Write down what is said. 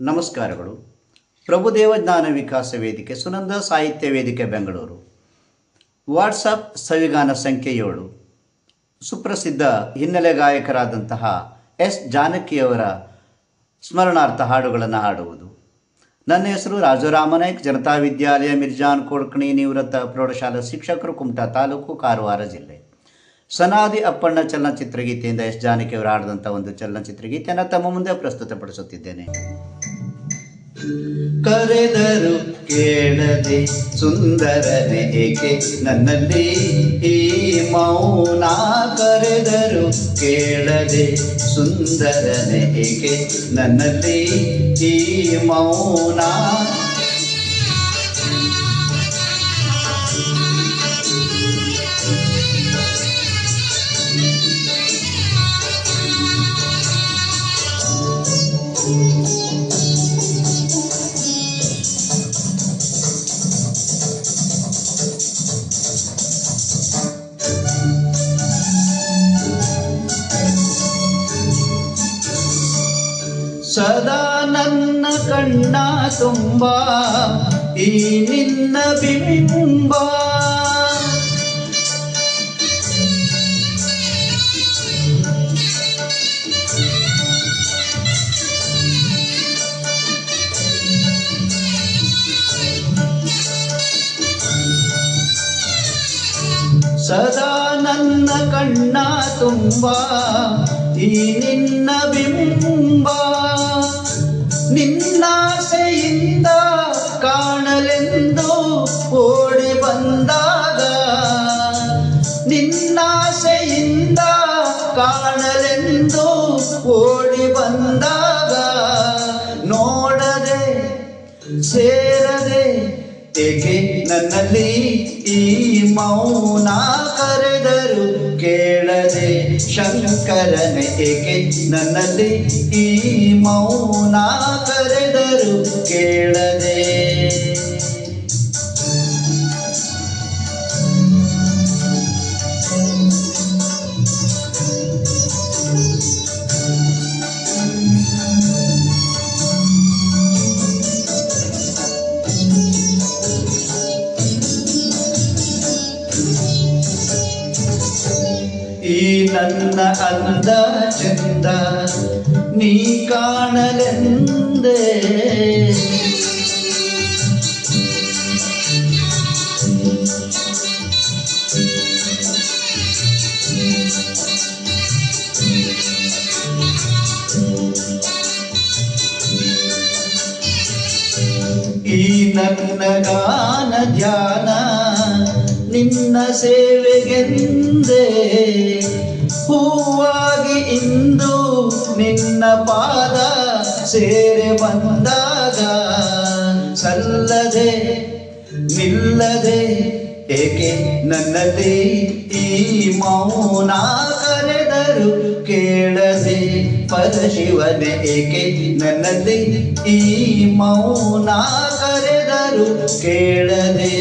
ನಮಸ್ಕಾರಗಳು. ಪ್ರಭುದೇವ ಜ್ಞಾನ ವಿಕಾಸ ವೇದಿಕೆ, ಸುನಂದ ಸಾಹಿತ್ಯ ವೇದಿಕೆ ಬೆಂಗಳೂರು. ವಾಟ್ಸಪ್ ಸವಿಗಾನ ಸಂಖ್ಯೆ 7. ಸುಪ್ರಸಿದ್ಧ ಹಿನ್ನೆಲೆ ಗಾಯಕರಾದಂತಹ ಎಸ್ ಜಾನಕಿಯವರ ಸ್ಮರಣಾರ್ಥ ಹಾಡುಗಳನ್ನು ಹಾಡುವುದು. ನನ್ನ ಹೆಸರು ರಾಜರಾಮನಾಯ್ಕ್, ಜನತಾ ವಿದ್ಯಾಲಯ ಮಿರ್ಜಾನ್ ಕೋಡ್ಕಣಿ, ನಿವೃತ್ತ ಪ್ರೌಢಶಾಲಾ ಶಿಕ್ಷಕರು, ಕುಮಟಾ ತಾಲೂಕು, ಕಾರವಾರ ಜಿಲ್ಲೆ. ಸನಾದಿ ಅಪ್ಪಣ್ಣ ಚಲನಚಿತ್ರಗೀತೆಯಿಂದ ಎಸ್ ಜಾನಕಿಯವರು ಹಾಡಿದಂಥ ಒಂದು ಚಲನಚಿತ್ರಗೀತೆಯನ್ನು ತಮ್ಮ ಮುಂದೆ ಪ್ರಸ್ತುತಪಡಿಸುತ್ತಿದ್ದೇನೆ. ಕರೆದರು ಕೇಳದೆ ಸುಂದರನೆ ಏಕೆ ನನ್ನಲ್ಲಿ ಈ ಮೌನ, ಕರೆದರು ಕೇಳದೆ ಸುಂದರನೆ ಏಕೆ ನನ್ನಲ್ಲಿ ಈ ಮೌನ. ಸದಾ ನನ್ನ ಕಣ್ಣ ತುಂಬ ಈ ನಿನ್ನ ಬಿಂಬ, ಸದಾ ನನ್ನ ಕಣ್ಣ ತುಂಬ ಈ ನಿನ್ನ ಬಿಂಬ. ನಿನ್ನಾಸೆಯಿಂದ ಕಾಣಲೆಂದು ಓಡಿ ಬಂದಾಗ, ನಿನ್ನಾಸೆಯಿಂದ ಕಾಣಲೆಂದು ಓಡಿ ಬಂದಾಗ, ನೋಡದೆ ಸೇರದೆ ಏಕೆ ನನ್ನಲ್ಲಿ ಈ ಮೌನ, ಕರೆದರು ಕೇಳದೆ ಶಂಕರನೆ ಏಕೆ ನನ್ನಲ್ಲಿ ಈ ಮೌನ, ಕರೆದರು ಕೇಳದೆ. ಈ ನನ್ನ ಅಂದ ಚಂದ ನೀ ಕಾಣಲೆಂದೇ, ಈ ನನ್ನ ಗಾನ ಧ್ಯಾನ ನಿನ್ನ ಸೇವೆಗೆಂದೇ, ಹೂವಾಗಿ ಇಂದು ನಿನ್ನ ಪಾದ ಸೇರೆ ಬಂದಾಗ, ಸಲ್ಲದೆ ನಿಲ್ಲದೆ ಏಕೆ ನನ್ನಲ್ಲಿ ಈ ಮೌನ, ಕರೆದರು ಕೇಳದೆ ಪರಶಿವನೆ ಏಕೆ ನನ್ನಲ್ಲಿ ಈ ಮೌನ, ಕರೆದರು ಕೇಳದೆ.